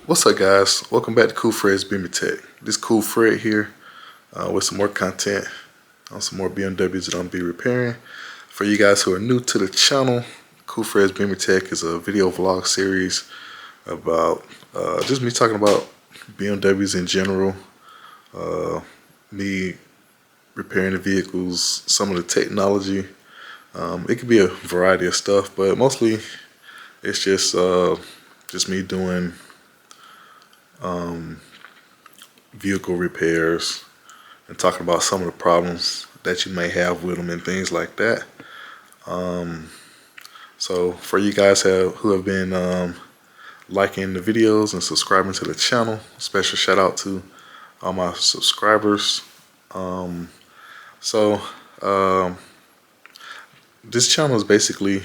What's up, guys? Welcome back to Cool Fred's BMW Tech. This Cool Fred here with some more content on some more BMWs that I'm be repairing. For you guys who are new to the channel, Cool Fred's BMW Tech is a video vlog series about just me talking about BMWs in general, me repairing the vehicles, some of the technology. It could be a variety of stuff, but mostly it's just me doing vehicle repairs and talking about some of the problems that you may have with them and things like that. So for you guys who have been liking the videos and subscribing to the channel, special shout out to all my subscribers. This channel is basically,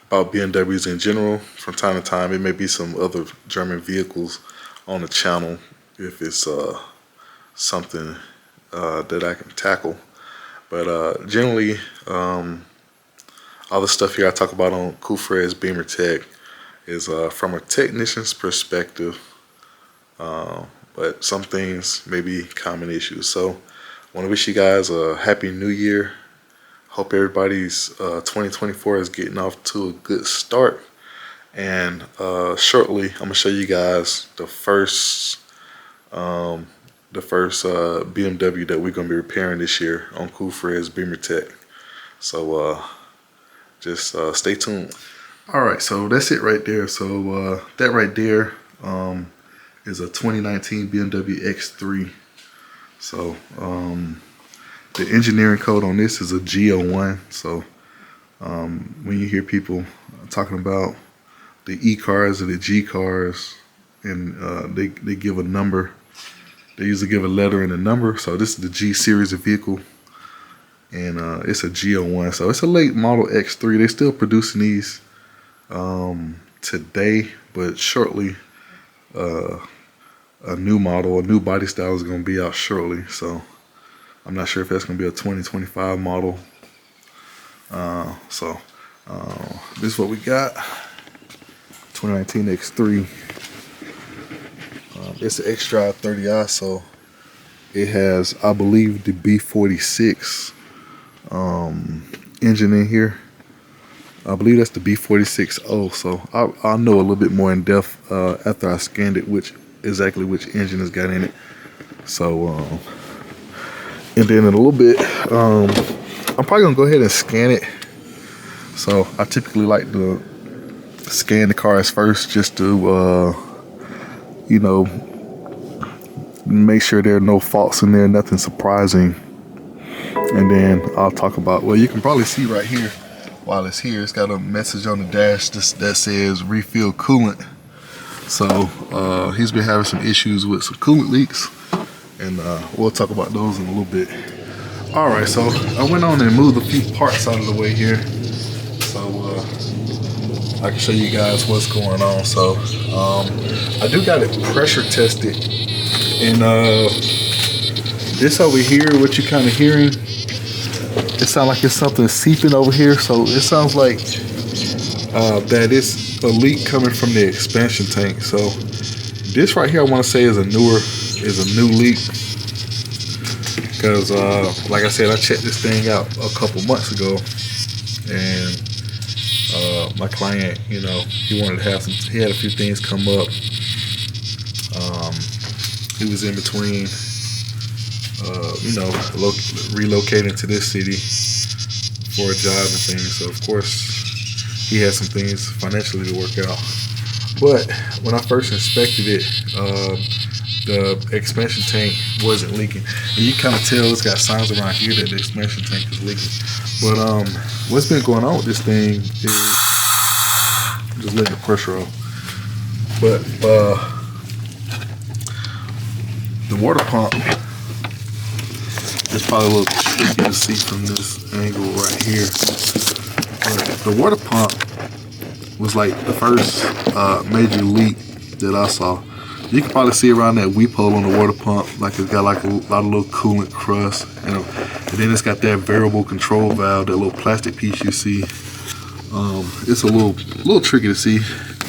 about BMWs in general. From time to time, it may be some other German vehicles on the channel if it's something that I can tackle. But generally, all the stuff here I talk about on Cool Fred's BMW Tech is from a technician's perspective, but some things may be common issues. So I want to wish you guys a happy new year. Hope everybody's 2024 is getting off to a good start. And shortly, I'm gonna show you guys the first BMW that we're gonna be repairing this year on Cool Fred's BMW Tech. So just stay tuned. All right, so that's it right there. So that right there is a 2019 BMW X3. So the engineering code on this is a G01. So when you hear people talking about the E cars or the G cars, and they give a number, they usually give a letter and a number. So this is the G series of vehicle, and it's a G01. So it's a late model X3. They're still producing these today, but shortly a new model, a new body style is going to be out shortly. So I'm not sure if that's going to be a 2025 model. This is what we got. 2019 X3. It's an X-Drive 30i, so it has, I believe, the B46 engine in here. I believe that's the B46O. So I'll know a little bit more in depth after I scanned it, exactly which engine has got in it. So and then in a little bit, I'm probably gonna go ahead and scan it. So I typically like to scan the cars first, just to make sure there are no faults in there, nothing surprising. And then I'll talk about, well, you can probably see right here while it's here, it's got a message on the dash that says refill coolant. So he's been having some issues with some coolant leaks, and we'll talk about those in a little bit. All right, so I went on and moved a few parts out of the way here, so I can show you guys what's going on. So I do got it pressure tested, and this over here, what you kind of hearing, it sounds like it's something seeping over here. So it sounds like that it's a leak coming from the expansion tank. So this right here, I want to say is a new leak, because like I said, I checked this thing out a couple months ago, and my client, he wanted to have he had a few things come up. He was in between relocating to this city for a job and things, so of course he had some things financially to work out. But when I first inspected it, the expansion tank wasn't leaking, and you kind of tell it's got signs around here that the expansion tank is leaking. But what's been going on with this thing is, just letting the pressure off, but the water pump is probably a little tricky to see from this angle right here, but the water pump was like the first major leak that I saw. You can probably see around that weep hole on the water pump, like it's got like a lot of little coolant crust, and then it's got that variable control valve, that little plastic piece you see. It's a little tricky to see,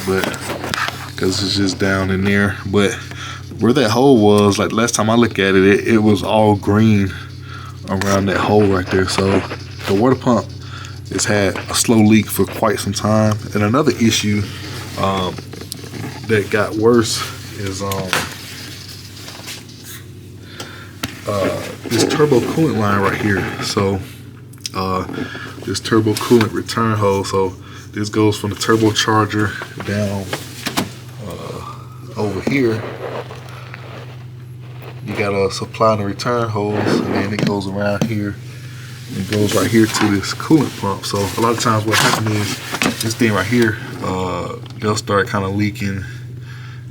but because it's just down in there. But where that hole was, like last time I looked at it, it was all green around that hole right there. So the water pump has had a slow leak for quite some time. And another issue that got worse is this turbo coolant line right here. So this turbo coolant return hose. So this goes from the turbocharger down over here. You got a supply and a return hose, and then it goes around here and goes right here to this coolant pump. So a lot of times what happens is this thing right here, they'll start kind of leaking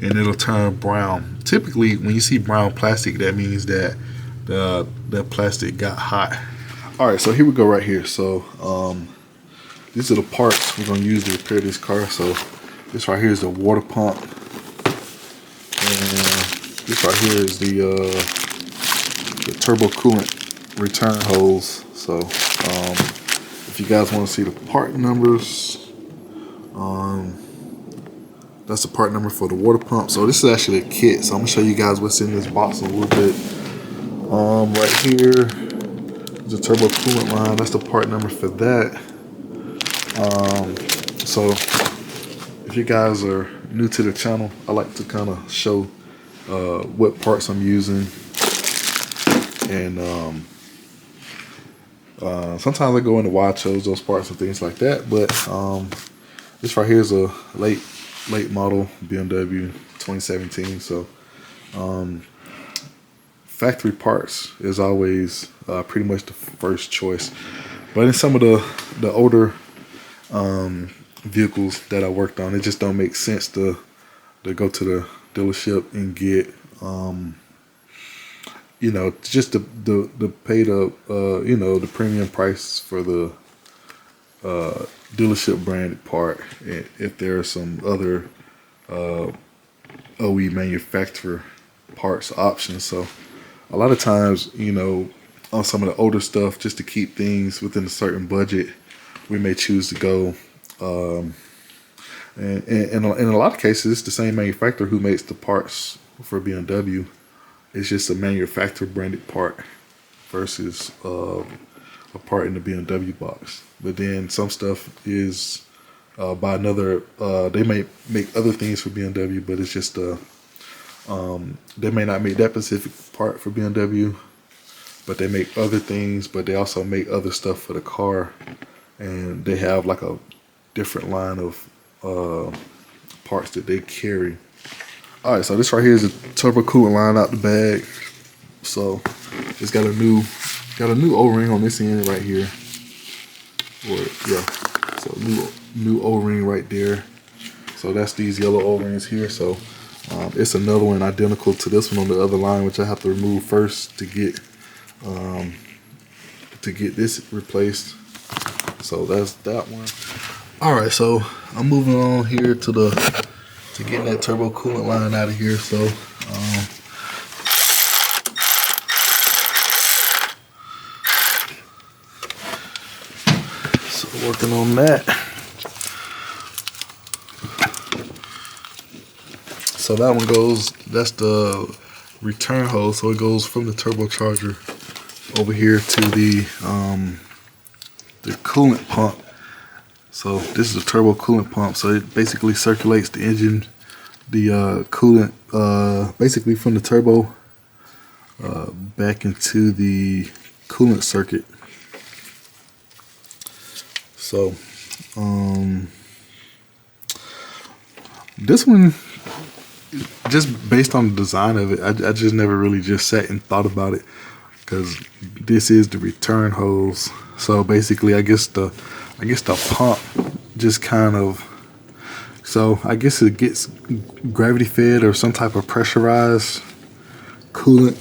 and it'll turn brown. Typically when you see brown plastic, that means that the plastic got hot. All right, so here we go right here. So these are the parts we're gonna use to repair this car. So this right here is the water pump, and this right here is the turbo coolant return hose. So if you guys want to see the part numbers, that's the part number for the water pump. So this is actually a kit, so I'm gonna show you guys what's in this box a little bit. Right here is the turbo coolant line. That's the part number for that. So if you guys are new to the channel, I like to kind of show what parts I'm using, and sometimes I go into why I chose those parts and things like that. But this right here is a late model BMW 2017. So factory parts is always pretty much the first choice. But in some of the older vehicles that I worked on, it just don't make sense to go to the dealership and get you know, just the paid up you know, the premium price for the dealership branded part, if there are some other OE manufacturer parts options. So a lot of times, you know, on some of the older stuff, just to keep things within a certain budget, we may choose to go and in a lot of cases it's the same manufacturer who makes the parts for BMW. It's just a manufacturer branded part versus a part in the BMW box. But then some stuff is by another, they may make other things for BMW, but it's just they may not make that specific part for BMW, but they make other things, but they also make other stuff for the car, and they have like a different line of parts that they carry. All right, so this right here is a turbo coolant line out the bag. So it's got a new O-ring on this end right here. So new O-ring right there. So that's these yellow O-rings here. So it's another one identical to this one on the other line, which I have to remove first to get this replaced. So that's that one. All right, so I'm moving on here to getting that turbo coolant line out of here. So working on that. So that one goes, that's the return hose. So it goes from the turbocharger over here to the coolant pump. So this is a turbo coolant pump. So it basically circulates the engine, the coolant, basically from the turbo back into the coolant circuit. So this one, just based on the design of it, I just never really just sat and thought about it, because this is the return hose. So basically, I guess the pump just kind of, so I guess it gets gravity fed or some type of pressurized coolant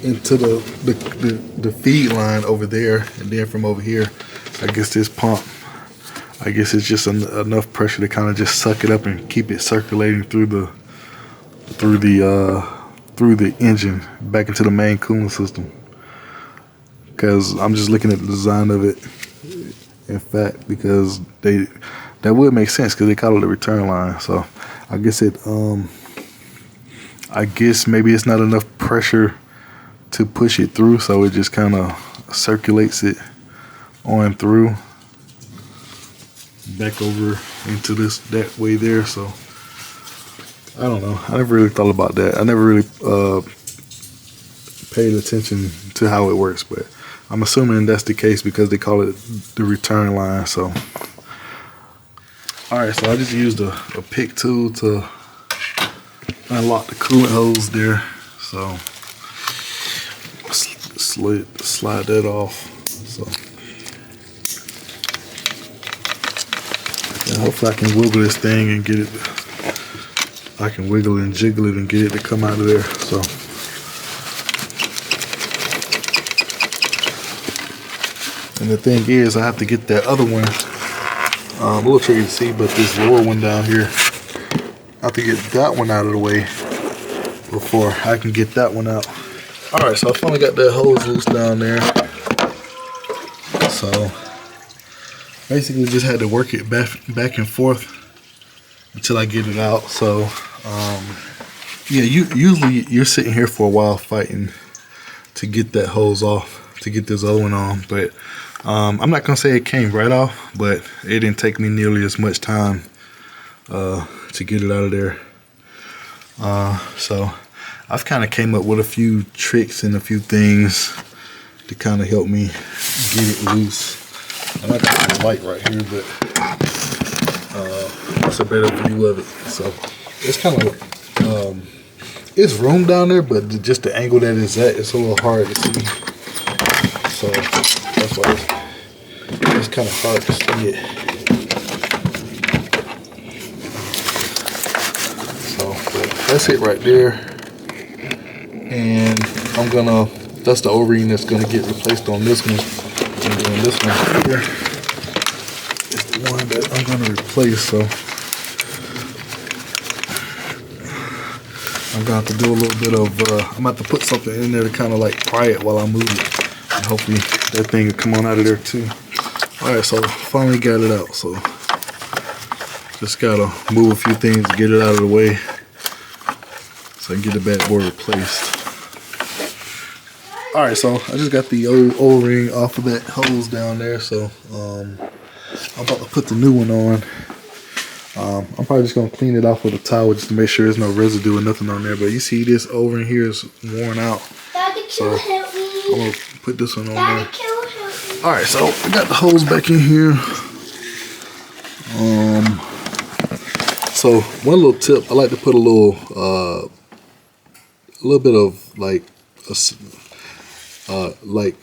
into the feed line over there, and then from over here, I guess this pump, I guess it's just enough pressure to kind of just suck it up and keep it circulating through the engine back into the main cooling system. Because I'm just looking at the design of it, in fact, because that would make sense, because they call it a return line. So I guess maybe it's not enough pressure to push it through, so it just kind of circulates it on through back over into that way there. So I don't know, I never really thought about that. I never really paid attention to how it works, but I'm assuming that's the case because they call it the return line. So alright, so I just used a pick tool to unlock the coolant hose there. So slide that off. So and hopefully I can wiggle this thing and get it. I can wiggle and jiggle it and get it to come out of there. So and the thing is, I have to get that other one. A little tricky to see, but this lower one down here, I have to get that one out of the way before I can get that one out. Alright, so I finally got that hose loose down there. So basically just had to work it back and forth until I get it out. So yeah, usually you're sitting here for a while fighting to get that hose off, to get this other one on. But I'm not gonna say it came right off, but it didn't take me nearly as much time to get it out of there. So I've kind of came up with a few tricks and a few things to kind of help me get it loose. And I got this light right here, but it's a better view of it. So it's kind of it's room down there, but just the angle that it's at, it's a little hard to see. So that's why it's kind of hard to see it. So that's it right there. And that's the O-ring that's gonna get replaced on this one. And then this one here is the one that I'm gonna replace. So I'm gonna have to do a little bit of, I'm gonna have to put something in there to kind of like pry it while I move it. And hopefully that thing will come on out of there too. Alright, so finally got it out. So just gotta move a few things to get it out of the way so I can get the bad boy replaced. Alright, so I just got the old O-ring off of that hose down there. So I'm about to put the new one on. I'm probably just gonna clean it off with a towel just to make sure there's no residue or nothing on there. But you see this over in here is worn out. So I'm gonna put this one on there. Alright, so I got the hose back in here. So one little tip, I like to put a little bit of like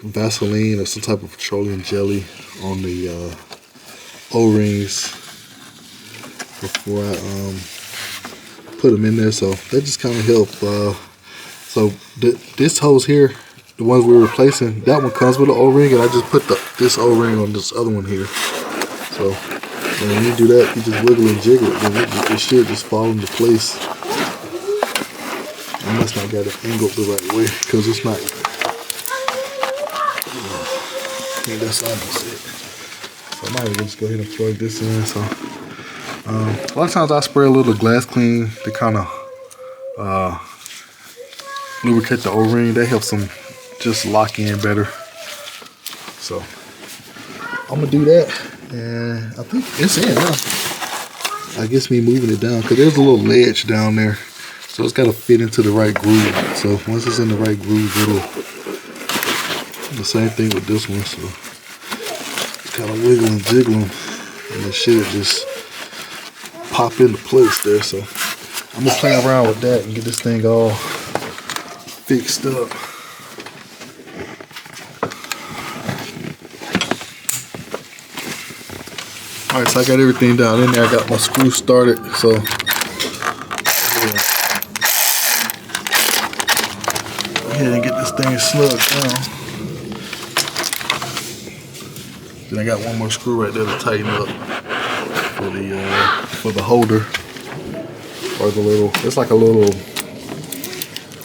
Vaseline or some type of petroleum jelly on the O-rings before I put them in there. So that just kind of help. So this hose here, the ones we're replacing, that one comes with an O-ring, and I just put this O-ring on this other one here. So when you do that, you just wiggle and jiggle it, then it should just fall into place. I must not got it angled the right way because it's not. I think that's almost it. So I might as well just go ahead and plug this in. So a lot of times I spray a little glass clean to kind of lubricate the O-ring. That helps them just lock in better. So I'm gonna do that, and I think it's in now. I guess me moving it down because there's a little ledge down there, so it's got to fit into the right groove. So once it's in the right groove, it'll. The same thing with this one. So kind of wiggle and jiggle them, and it should just pop into place there. So I'm gonna play around with that and get this thing all fixed up. Alright, so I got everything down in there. I got my screw started. So yeah. Go ahead and get this thing slugged down. Then I got one more screw right there to tighten up for the holder, or the little. It's like a little.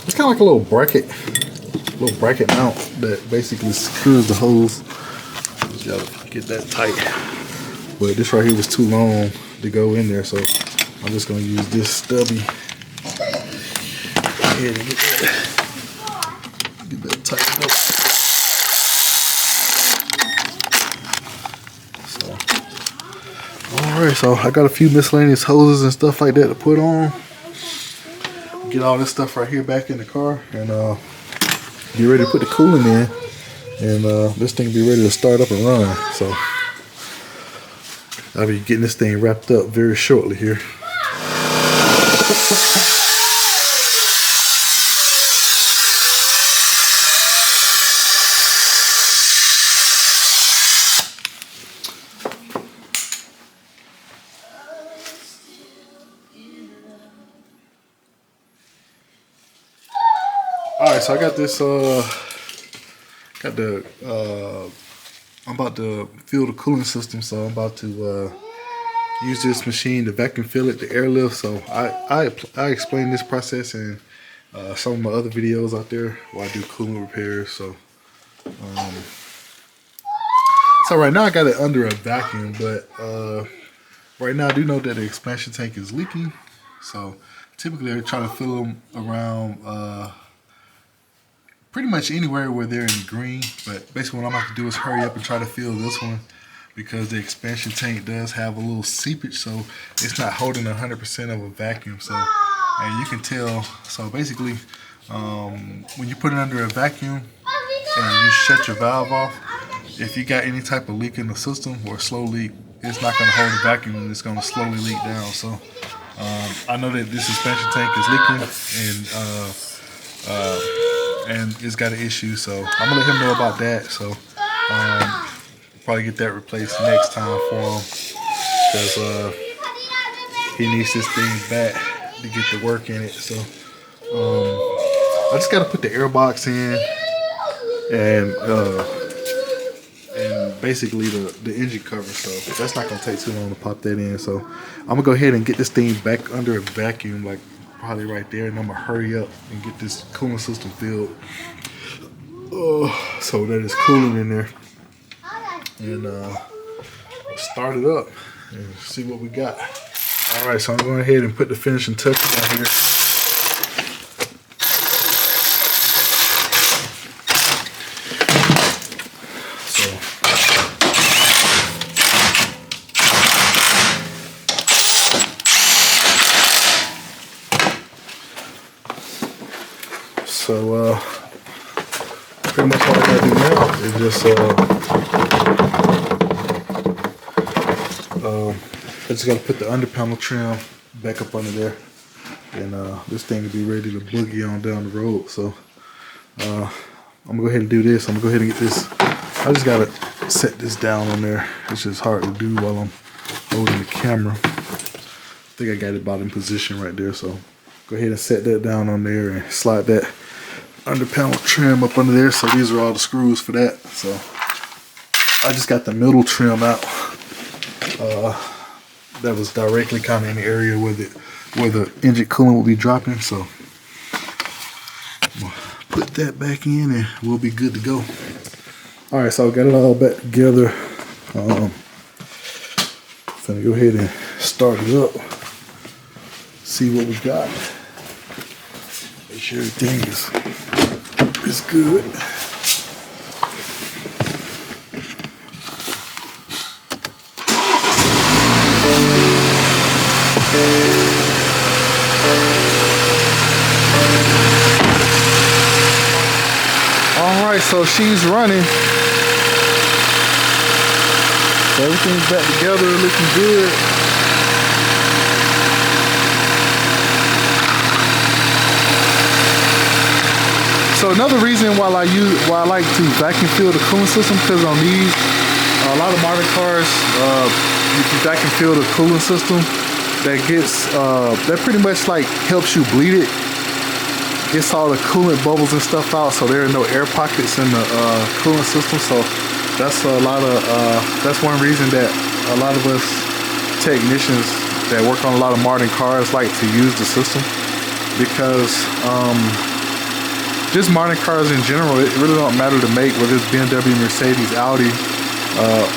It's kind of like a little bracket mount that basically secures the hose. Just gotta get that tight. But this right here was too long to go in there, so I'm just gonna use this stubby. Get that tightened up. Alright, so I got a few miscellaneous hoses and stuff like that to put on. Get all this stuff right here back in the car and get ready to put the coolant in. And this thing will be ready to start up and run. So I'll be getting this thing wrapped up very shortly here. Alright, so I got this I'm about to fill the cooling system, so I'm about to use this machine to vacuum fill it, the airlift. So I explain this process in some of my other videos out there where I do coolant repairs. So right now I got it under a vacuum, but right now I do know that the expansion tank is leaking. So typically I try to fill them around pretty much anywhere where they're in green, but basically what I'm about to do is hurry up and try to fill this one because the expansion tank does have a little seepage, so it's not holding 100% of a vacuum. So, and you can tell, so basically when you put it under a vacuum and you shut your valve off, if you got any type of leak in the system or a slow leak, it's not going to hold the vacuum and it's going to slowly leak down. So I know that this expansion tank is leaking and it's got an issue, so I'm gonna let him know about that. So probably get that replaced next time for him because he needs this thing back to get the work in it. So I just gotta put the air box in and basically the engine cover, so that's not gonna take too long to pop that in. So I'm gonna go ahead and get this thing back under a vacuum, like probably right there, and I'm gonna hurry up and get this cooling system filled so that it's cooling in there, and start it up and see what we got. All right, so I'm going ahead and put the finishing touches on here. So pretty much all I gotta do now is just I just gotta put the under panel trim back up under there, and this thing will be ready to boogie on down the road. So I'm gonna go ahead and do this. I'm gonna go ahead and get this. I just gotta set this down on there. It's just hard to do while I'm holding the camera. I think I got it about in position right there. So go ahead and set that down on there and slide that under panel trim up under there. So these are all the screws for that. So I just got the middle trim out. That was directly kind of in the area where the engine coolant will be dropping. So we'll put that back in and we'll be good to go. All right, so I got it all back together. Gonna go ahead and start it up. See what we got. Make sure everything is good. All right, so she's running. So everything's back together, looking good. So another reason why I like to vacuum fill the cooling system, because on these, a lot of modern cars, you can vacuum fill the cooling system. That gets, that pretty much like helps you bleed it. Gets all the coolant bubbles and stuff out, so there are no air pockets in the coolant system. So that's a lot of, that's one reason that a lot of us technicians that work on a lot of modern cars like to use the system, because just modern cars in general, it really don't matter to make, whether it's BMW, Mercedes, Audi,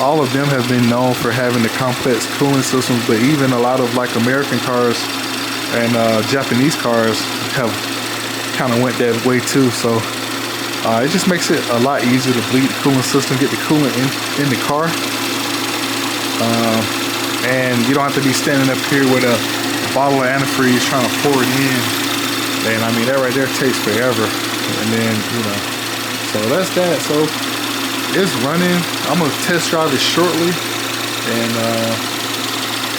All of them have been known for having the complex cooling systems, but even a lot of like American cars and Japanese cars have kind of went that way too. So it just makes it a lot easier to bleed the cooling system, get the coolant in the car. And you don't have to be standing up here with a bottle of antifreeze trying to pour it in. And I mean, that right there takes forever. And then, you know, so that's that. So it's running. I'm gonna test drive it shortly. And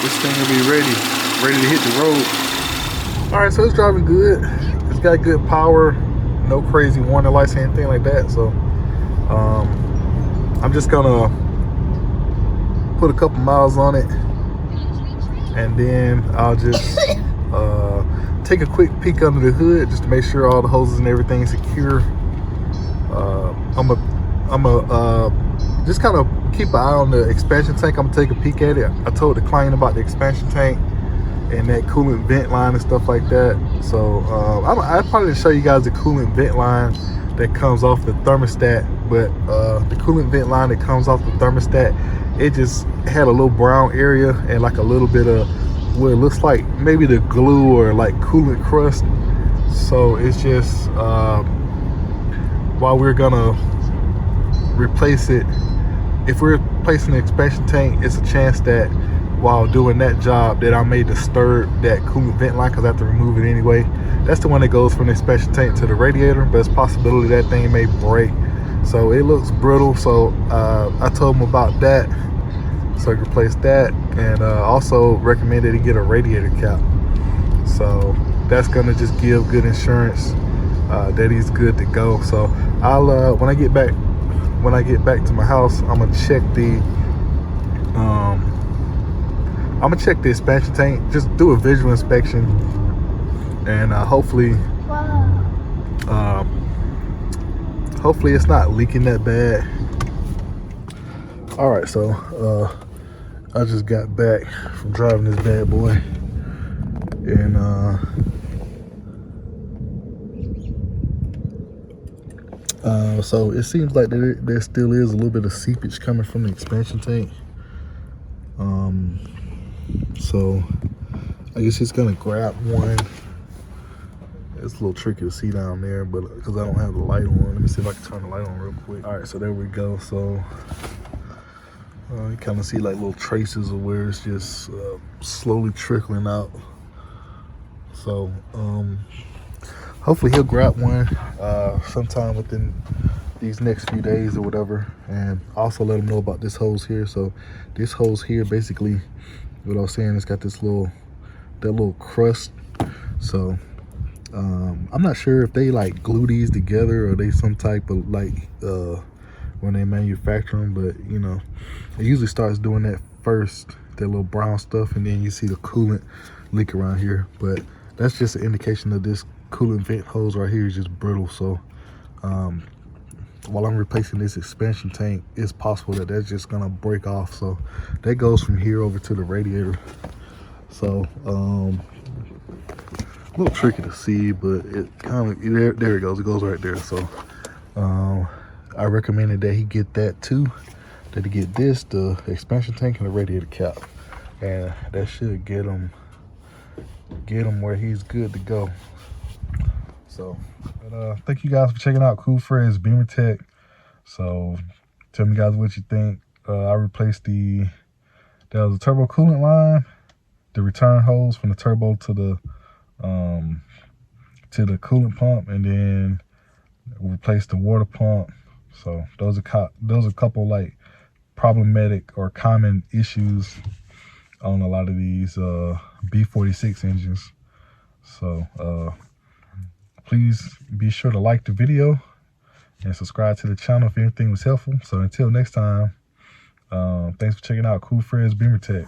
this thing will be ready to hit the road. All right, so it's driving good. It's got good power, no crazy warning lights or anything like that. So I'm just gonna put a couple miles on it, and then I'll just take a quick peek under the hood just to make sure all the hoses and everything's secure. I'm just kind of keep an eye on the expansion tank. I'm gonna take a peek at it. I told the client about the expansion tank and that coolant vent line and stuff like that. So I probably didn't show you guys the coolant vent line that comes off the thermostat, but the coolant vent line that comes off the thermostat, it just had a little brown area and like a little bit of what it looks like maybe the glue or like coolant crust. So it's just while we're gonna replace it, if we're replacing the expansion tank, it's a chance that while doing that job that I may disturb that coolant vent line because I have to remove it anyway. That's the one that goes from the expansion tank to the radiator, but it's a possibility that thing may break. So it looks brittle, so I told him about that, so I could replace that, and also recommended he get a radiator cap. So that's gonna just give good insurance that he's good to go. So I'll when I get back to my house, I'm gonna check the expansion tank, just do a visual inspection, and hopefully it's not leaking that bad. All right, so I just got back from driving this bad boy, and so it seems like there still is a little bit of seepage coming from the expansion tank. So I guess he's gonna grab one. It's a little tricky to see down there, but because I don't have the light on. Let me see if I can turn the light on real quick. All right, so there we go. So you kind of see like little traces of where it's just slowly trickling out. So hopefully he'll grab one sometime within these next few days or whatever, and also let him know about this hose here. So this hose here, basically what I was saying, it's got this that little crust. So I'm not sure if they like glue these together or they some type of like when they manufacture them, but you know, it usually starts doing that first, that little brown stuff, and then you see the coolant leak around here. But that's just an indication that this coolant vent hose right here is just brittle. So while I'm replacing this expansion tank, it's possible that that's just gonna break off. So that goes from here over to the radiator. So a little tricky to see, but it kind of, there it goes, it goes right there. So I recommended that he get that too, that he get this, the expansion tank and the radiator cap, and that should get him where he's good to go. So thank you guys for checking out Cool Fred's Beamer Tech. So tell me guys what you think. I replaced there was a turbo coolant line, the return hose from the turbo to the coolant pump, and then replaced the water pump. So those are a couple like problematic or common issues on a lot of these B46 engines. So please be sure to like the video and subscribe to the channel if anything was helpful. So until next time, thanks for checking out Cool Fred's Beamer Tech.